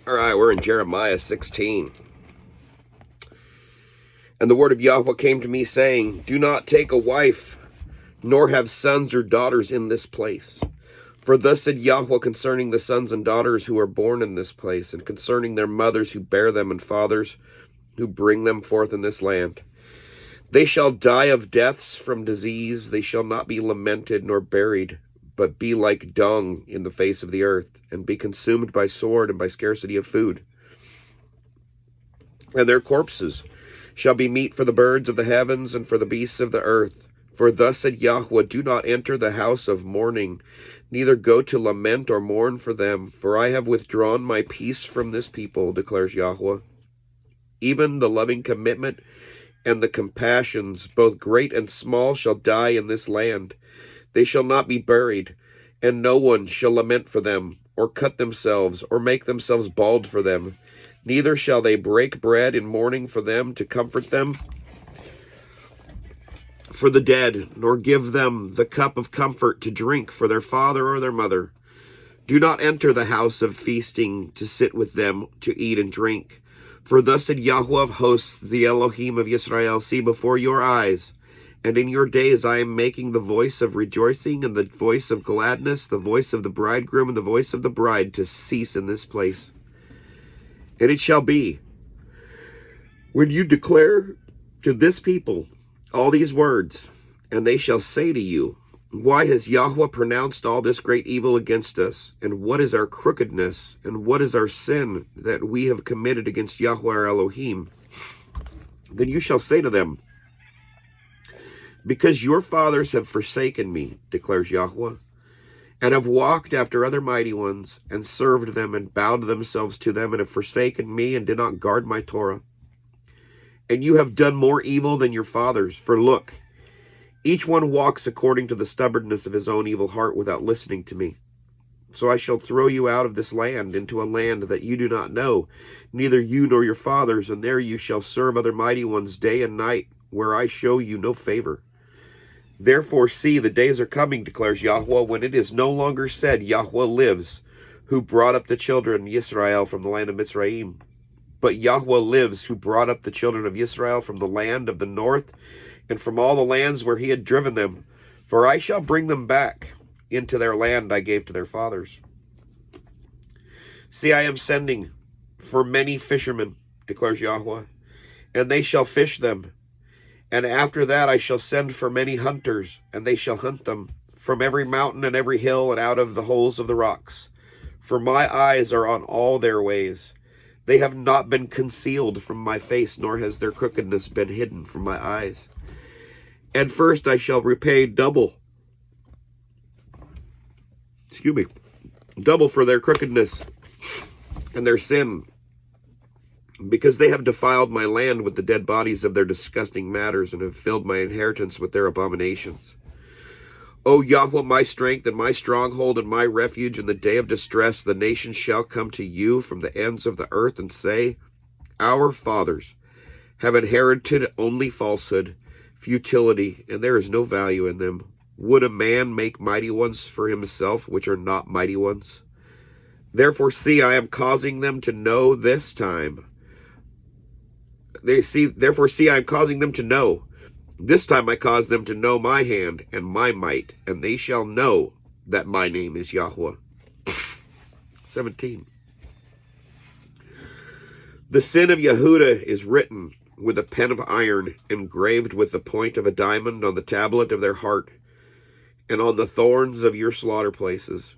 All right, we're in Jeremiah 16. And the word of Yahweh came to me, saying, Do not take a wife, nor have sons or daughters in this place. For thus said Yahweh concerning the sons and daughters who are born in this place, and concerning their mothers who bear them, and fathers who bring them forth in this land. They shall die of deaths from disease. They shall not be lamented nor buried, but be like dung in the face of the earth, and be consumed by sword and by scarcity of food. And their corpses shall be meat for the birds of the heavens and for the beasts of the earth. For thus said Yahweh, Do not enter the house of mourning, neither go to lament or mourn for them, for I have withdrawn my peace from this people, declares Yahweh. Even the loving commitment and the compassions, both great and small, shall die in this land. They shall not be buried, and no one shall lament for them, or cut themselves, or make themselves bald for them. Neither shall they break bread in mourning for them to comfort them for the dead, nor give them the cup of comfort to drink for their father or their mother. Do not enter the house of feasting to sit with them to eat and drink. For thus said Yahweh of hosts, the Elohim of Israel, See before your eyes, and in your days I am making the voice of rejoicing and the voice of gladness, the voice of the bridegroom and the voice of the bride to cease in this place. And it shall be, when you declare to this people all these words, and they shall say to you, Why has Yahweh pronounced all this great evil against us? And what is our crookedness? And what is our sin that we have committed against Yahweh our Elohim? Then you shall say to them, Because your fathers have forsaken me, declares Yahweh, and have walked after other mighty ones, and served them, and bowed themselves to them, and have forsaken me, and did not guard my Torah. And you have done more evil than your fathers. For look, each one walks according to the stubbornness of his own evil heart without listening to me. So I shall throw you out of this land into a land that you do not know, neither you nor your fathers, and there you shall serve other mighty ones day and night, where I show you no favor. Therefore, see, the days are coming, declares Yahweh, when it is no longer said, Yahweh lives, who brought up the children of Israel from the land of Mitzrayim. But Yahweh lives, who brought up the children of Israel from the land of the north, and from all the lands where he had driven them. For I shall bring them back into their land I gave to their fathers. See, I am sending for many fishermen, declares Yahweh, and they shall fish them. And after that I shall send for many hunters, and they shall hunt them from every mountain and every hill and out of the holes of the rocks. For my eyes are on all their ways. They have not been concealed from my face, nor has their crookedness been hidden from my eyes. And first I shall repay double for their crookedness and their sin, because they have defiled my land with the dead bodies of their disgusting matters, and have filled my inheritance with their abominations. O Yahweh, my strength and my stronghold and my refuge, in the day of distress the nations shall come to you from the ends of the earth and say, Our fathers have inherited only falsehood, futility, and there is no value in them. Would a man make mighty ones for himself, which are not mighty ones? Therefore, see, I am causing them to know this time. Therefore, see, I am causing them to know. This time I cause them to know my hand and my might, and they shall know that my name is Yahweh. 17. The sin of Yehudah is written with a pen of iron, engraved with the point of a diamond on the tablet of their heart, and on the thorns of your slaughter places.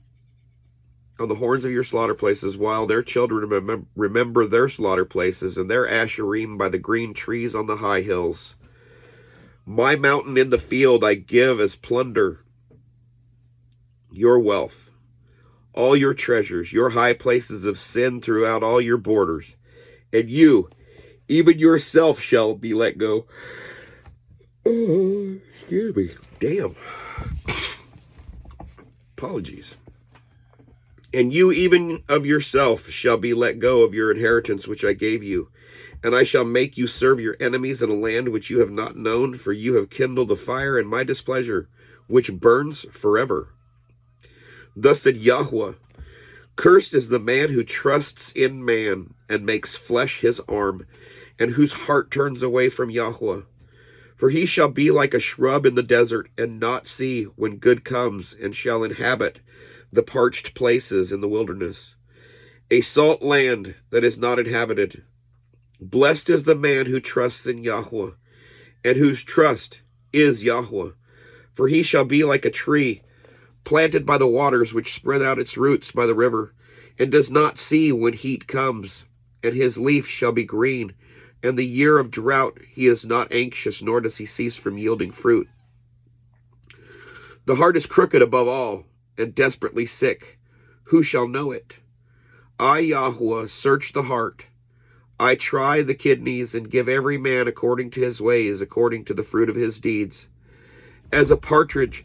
On the horns of your slaughter places, while their children remember their slaughter places, and their asherim by the green trees on the high hills. My mountain in the field I give as plunder, your wealth, all your treasures, your high places of sin throughout all your borders. And you, even yourself, shall be let go. Oh, excuse me. Damn. Apologies. And you, even of yourself, shall be let go of your inheritance which I gave you. And I shall make you serve your enemies in a land which you have not known, for you have kindled a fire in my displeasure, which burns forever. Thus said Yahweh, Cursed is the man who trusts in man and makes flesh his arm, and whose heart turns away from Yahweh. For he shall be like a shrub in the desert, and not see when good comes, and shall inhabit the parched places in the wilderness, a salt land that is not inhabited. Blessed is the man who trusts in Yahweh, and whose trust is Yahweh. For he shall be like a tree planted by the waters, which spread out its roots by the river, and does not see when heat comes, and his leaf shall be green. And the year of drought he is not anxious, nor does he cease from yielding fruit. The heart is crooked above all, and desperately sick. Who shall know it? I, Yahweh, search the heart. I try the kidneys, and give every man according to his ways, according to the fruit of his deeds. As a partridge,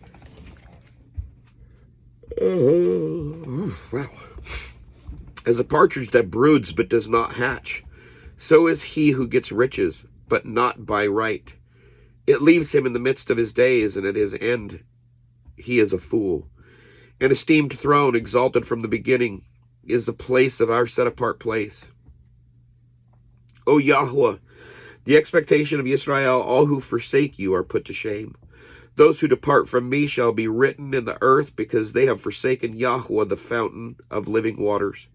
as a partridge that broods but does not hatch, so is he who gets riches, but not by right. It leaves him in the midst of his days, and at his end he is a fool. An esteemed throne, exalted from the beginning, is the place of our set-apart place. O Yahweh, the expectation of Israel, all who forsake you are put to shame. Those who depart from me shall be written in the earth, because they have forsaken Yahweh, the fountain of living waters.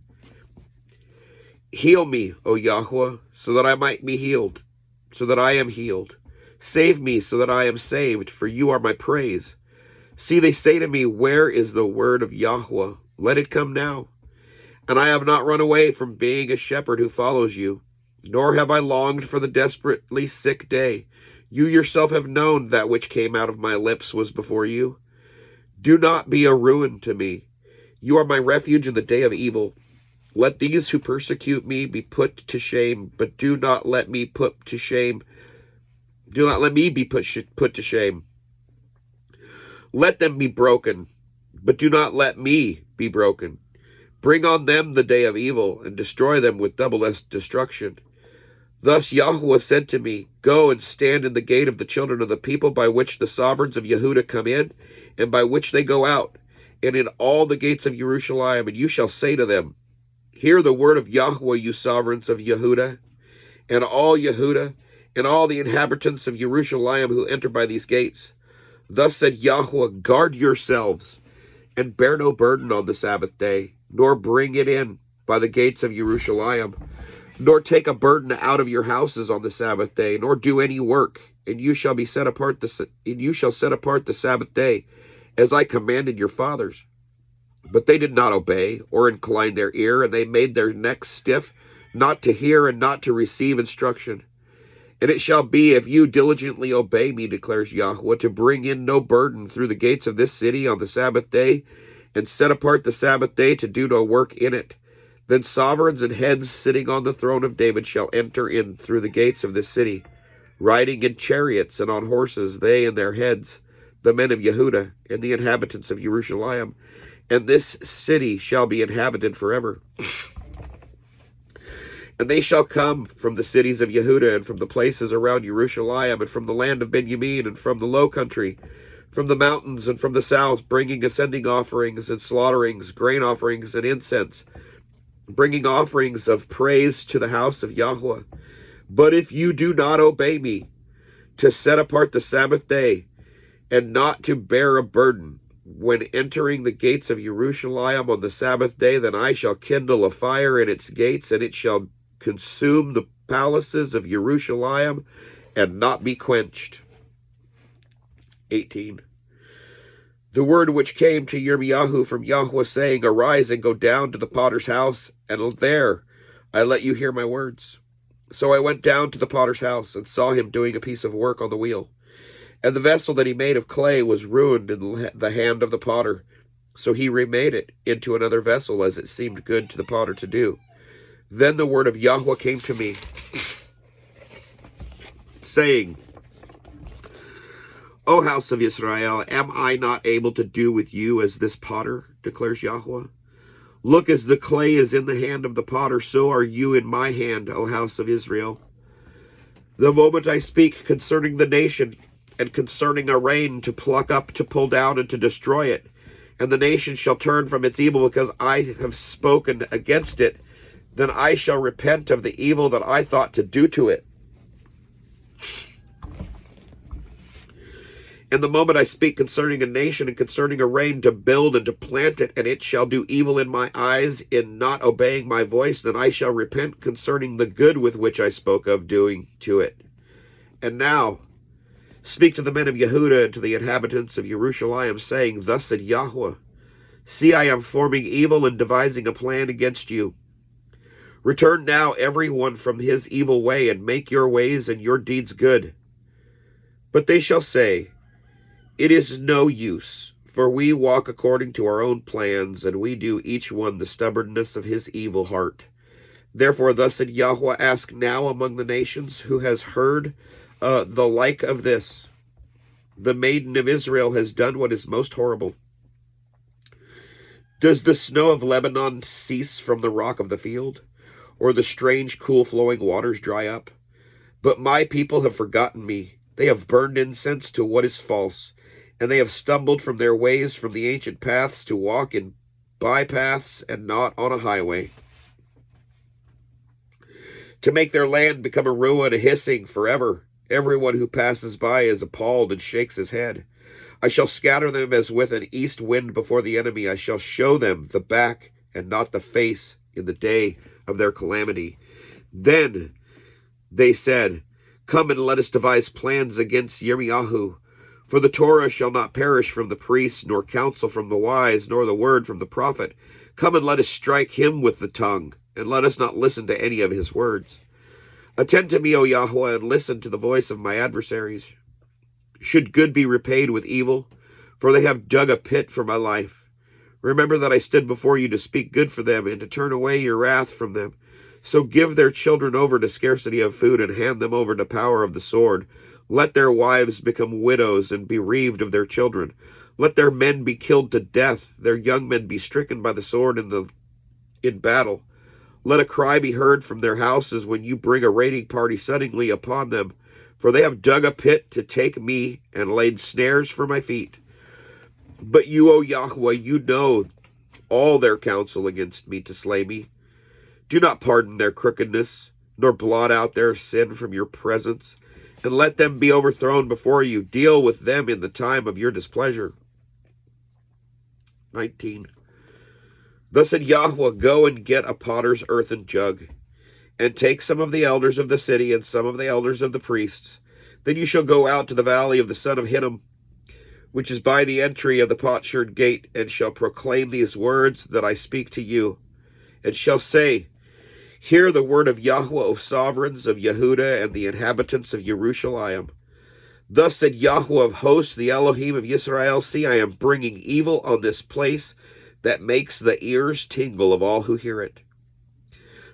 Heal me, O Yahweh, so that I might be healed, so that I am healed. Save me, so that I am saved, for you are my praise. See, they say to me, where is the word of Yahweh? Let it come now. And I have not run away from being a shepherd who follows you, nor have I longed for the desperately sick day. You yourself have known that which came out of my lips was before you. Do not be a ruin to me. You are my refuge in the day of evil. Let these who persecute me be put to shame, but do not let me put to shame. Do not let me be put to shame. Let them be broken, but do not let me be broken. Bring on them the day of evil, and destroy them with double destruction. Thus Yahweh said to me, go and stand in the gate of the children of the people, by which the sovereigns of Yehudah come in, and by which they go out, and in all the gates of Jerusalem, and you shall say to them, hear the word of Yahweh, you sovereigns of Yehudah, and all the inhabitants of Jerusalem who enter by these gates. Thus said Yahweh, guard yourselves, and bear no burden on the Sabbath day, nor bring it in by the gates of Jerusalem, nor take a burden out of your houses on the Sabbath day, nor do any work, and you shall set apart the Sabbath day, as I commanded your fathers. But they did not obey or incline their ear, and they made their necks stiff, not to hear and not to receive instruction. And it shall be, if you diligently obey me, declares Yahweh, to bring in no burden through the gates of this city on the Sabbath day, and set apart the Sabbath day to do no work in it, then sovereigns and heads sitting on the throne of David shall enter in through the gates of this city, riding in chariots and on horses, they and their heads, the men of Yehudah and the inhabitants of Jerusalem, and this city shall be inhabited forever. And they shall come from the cities of Yehudah, and from the places around Jerusalem, and from the land of Benjamin, and from the low country, from the mountains, and from the south, bringing ascending offerings and slaughterings, grain offerings and incense, bringing offerings of praise to the house of Yahweh. But if you do not obey me, to set apart the Sabbath day, and not to bear a burden when entering the gates of Jerusalem on the Sabbath day, then I shall kindle a fire in its gates, and it shall consume the palaces of Jerusalem, and not be quenched. 18. The word which came to Yirmiyahu from Yahweh, saying, arise and go down to the potter's house, and there I let you hear my words. So I went down to the potter's house, and saw him doing a piece of work on the wheel. And the vessel that he made of clay was ruined in the hand of the potter. So he remade it into another vessel, as it seemed good to the potter to do. Then the word of Yahweh came to me, saying, O house of Israel, am I not able to do with you as this potter, declares Yahweh? Look, as the clay is in the hand of the potter, so are you in my hand, O house of Israel. The moment I speak concerning the nation, and concerning a reign to pluck up, to pull down, and to destroy it, and the nation shall turn from its evil because I have spoken against it, then I shall repent of the evil that I thought to do to it. In the moment I speak concerning a nation and concerning a reign to build and to plant it, and it shall do evil in my eyes in not obeying my voice, then I shall repent concerning the good with which I spoke of doing to it. And now speak to the men of Yehuda and to the inhabitants of Jerusalem, saying, Thus said Yahweh, see, I am forming evil and devising a plan against you. Return now every one from his evil way, and make your ways and your deeds good. But they shall say, It is no use, for we walk according to our own plans, and we do each one the stubbornness of his evil heart. Therefore thus said Yahweh, ask now among the nations who has heard the like of this. The maiden of Israel has done what is most horrible. Does the snow of Lebanon cease from the rock of the field, or the strange cool flowing waters dry up? But my people have forgotten me. They have burned incense to what is false, and they have stumbled from their ways, from the ancient paths, to walk in bypaths and not on a highway, to make their land become a ruin, a hissing forever. Everyone who passes by is appalled and shakes his head. I shall scatter them as with an east wind before the enemy. I shall show them the back and not the face in the day of their calamity. Then they said, Come and let us devise plans against Yirmiyahu. For the Torah shall not perish from the priests, nor counsel from the wise, nor the word from the prophet. Come and let us strike him with the tongue, and let us not listen to any of his words. Attend to me, O Yahweh, and listen to the voice of my adversaries. Should good be repaid with evil? For they have dug a pit for my life. Remember that I stood before you to speak good for them, and to turn away your wrath from them. So give their children over to scarcity of food, and hand them over to power of the sword. Let their wives become widows and bereaved of their children. Let their men be killed to death, their young men be stricken by the sword in battle. Let a cry be heard from their houses when you bring a raiding party suddenly upon them, for they have dug a pit to take me and laid snares for my feet. But you, O Yahweh, you know all their counsel against me to slay me. Do not pardon their crookedness, nor blot out their sin from your presence, and let them be overthrown before you. Deal with them in the time of your displeasure. 19. Thus said Yahweh, go and get a potter's earthen jug, and take some of the elders of the city and some of the elders of the priests. Then you shall go out to the valley of the son of Hinnom, which is by the entry of the potsherd gate, and shall proclaim these words that I speak to you, and shall say, Hear the word of Yahweh, O sovereigns of Yehuda and the inhabitants of Jerusalem. Thus said Yahweh of hosts, the Elohim of Yisrael, see, I am bringing evil on this place that makes the ears tingle of all who hear it.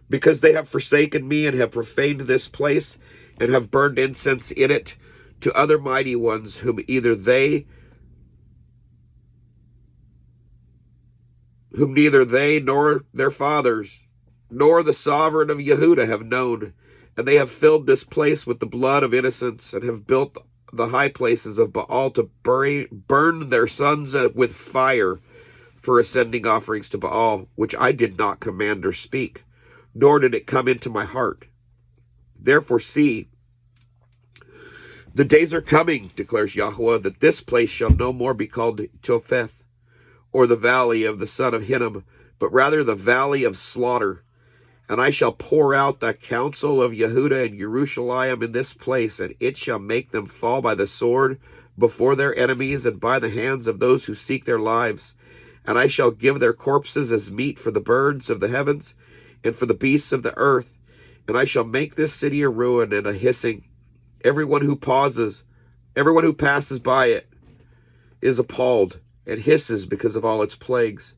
Because they have forsaken me and have profaned this place, and have burned incense in it to other mighty ones, whom neither they nor their fathers, nor the sovereign of Yehuda have known. And they have filled this place with the blood of innocents, and have built the high places of Baal to burn their sons with fire for ascending offerings to Baal, which I did not command or speak, nor did it come into my heart. Therefore see, the days are coming, declares Yahweh, that this place shall no more be called Topheth, or the valley of the son of Hinnom, but rather the valley of slaughter. And I shall pour out the counsel of Yehuda and Jerusalem in this place, and it shall make them fall by the sword before their enemies, and by the hands of those who seek their lives. And I shall give their corpses as meat for the birds of the heavens, and for the beasts of the earth. And I shall make this city a ruin and a hissing. Everyone who passes by it is appalled, and hisses because of all its plagues.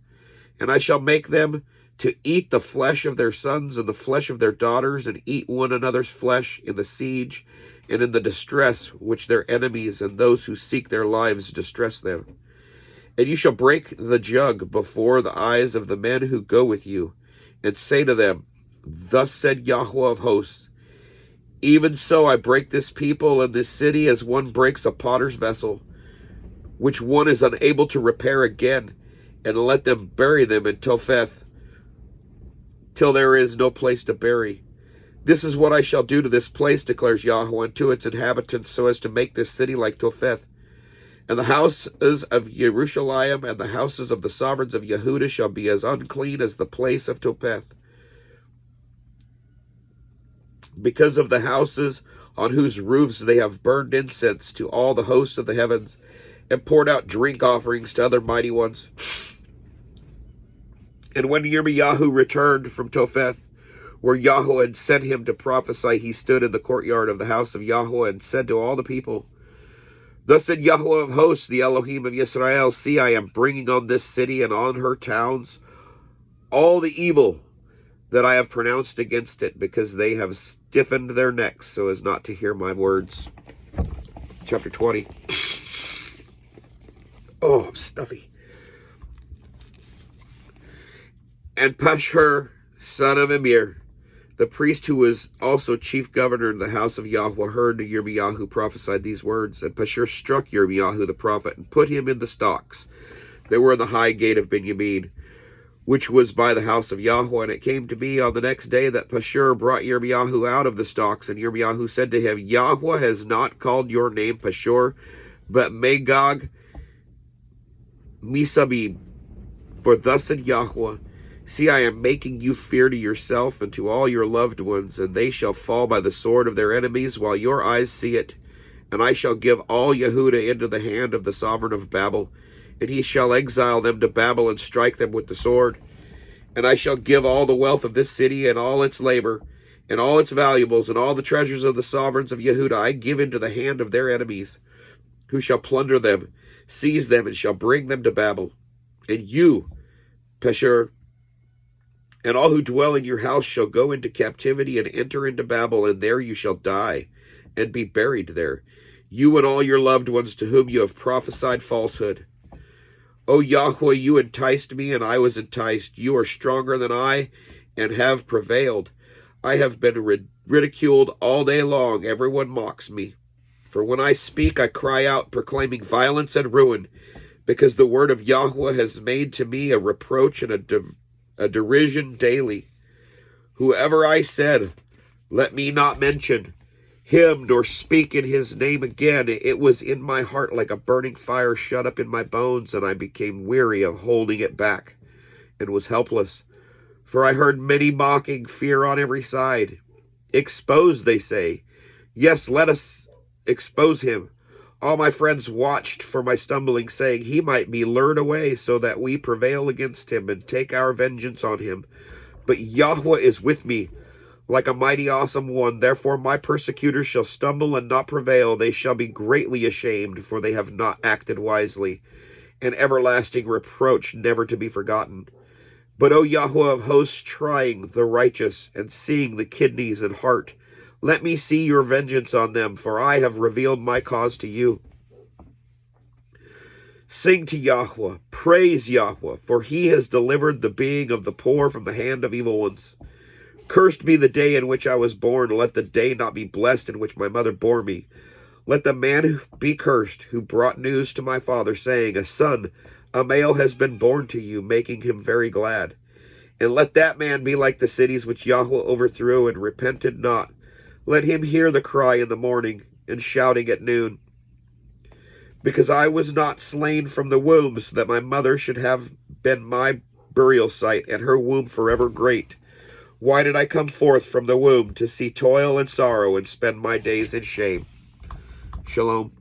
And I shall make them to eat the flesh of their sons and the flesh of their daughters, and eat one another's flesh in the siege and in the distress which their enemies and those who seek their lives distress them. And you shall break the jug before the eyes of the men who go with you, and say to them, Thus said Yahweh of hosts, even so I break this people and this city as one breaks a potter's vessel, which one is unable to repair again. and let them bury them in Topheth, till there is no place to bury. This is what I shall do to this place, declares Yahweh, and to its inhabitants, so as to make this city like Topheth. And the houses of Jerusalem and the houses of the sovereigns of Yehudah shall be as unclean as the place of Topheth, because of the houses on whose roofs they have burned incense to all the hosts of the heavens, and poured out drink offerings to other mighty ones. And when Yirmiyahu returned from Topheth, where Yahweh had sent him to prophesy, he stood in the courtyard of the house of Yahweh and said to all the people, Thus said Yahweh of hosts, the Elohim of Israel, see, I am bringing on this city and on her towns all the evil that I have pronounced against it, because they have stiffened their necks so as not to hear my words. Chapter 20. Oh, I'm stuffy. And Pashur, son of Emir, the priest who was also chief governor in the house of Yahweh, heard Yirmiyahu prophesied these words. And Pashur struck Yirmiyahu the prophet and put him in the stocks that were in the high gate of Benjamin, which was by the house of Yahweh. And it came to be on the next day that Pashur brought Yirmiyahu out of the stocks. And Yirmiyahu said to him, Yahweh has not called your name Pashur, but Magog Misabib. For thus said Yahweh, see, I am making you fear to yourself and to all your loved ones, and they shall fall by the sword of their enemies while your eyes see it. And I shall give all Yehudah into the hand of the sovereign of Babel, and he shall exile them to Babel and strike them with the sword. And I shall give all the wealth of this city and all its labor, and all its valuables, and all the treasures of the sovereigns of Yehudah I give into the hand of their enemies, who shall plunder them, seize them, and shall bring them to Babel. And you, Pashur, and all who dwell in your house shall go into captivity and enter into Babel, and there you shall die and be buried there, you and all your loved ones to whom you have prophesied falsehood. O Yahweh, you enticed me, and I was enticed. You are stronger than I, and have prevailed. I have been ridiculed all day long. Everyone mocks me. For when I speak, I cry out, proclaiming violence and ruin, because the word of Yahweh has made to me a reproach and a derision daily. Whoever I said, let me not mention him nor speak in his name again, it was in my heart like a burning fire shut up in my bones, and I became weary of holding it back and was helpless. For I heard many mocking, fear on every side. Expose, they say. Yes, let us expose him. All my friends watched for my stumbling, saying, he might be lured away so that we prevail against him and take our vengeance on him. But Yahweh is with me, like a mighty awesome one. Therefore my persecutors shall stumble and not prevail. They shall be greatly ashamed, for they have not acted wisely. An everlasting reproach never to be forgotten. But O Yahweh of hosts, trying the righteous and seeing the kidneys and heart, let me see your vengeance on them, for I have revealed my cause to you. Sing to Yahweh, praise Yahweh, for he has delivered the being of the poor from the hand of evil ones. Cursed be the day in which I was born. Let the day not be blessed in which my mother bore me. Let the man be cursed who brought news to my father, saying, a son, a male has been born to you, making him very glad. And let that man be like the cities which Yahweh overthrew and repented not. Let him hear the cry in the morning and shouting at noon. Because I was not slain from the womb, so that my mother should have been my burial site, and her womb forever great. Why did I come forth from the womb to see toil and sorrow and spend my days in shame? Shalom.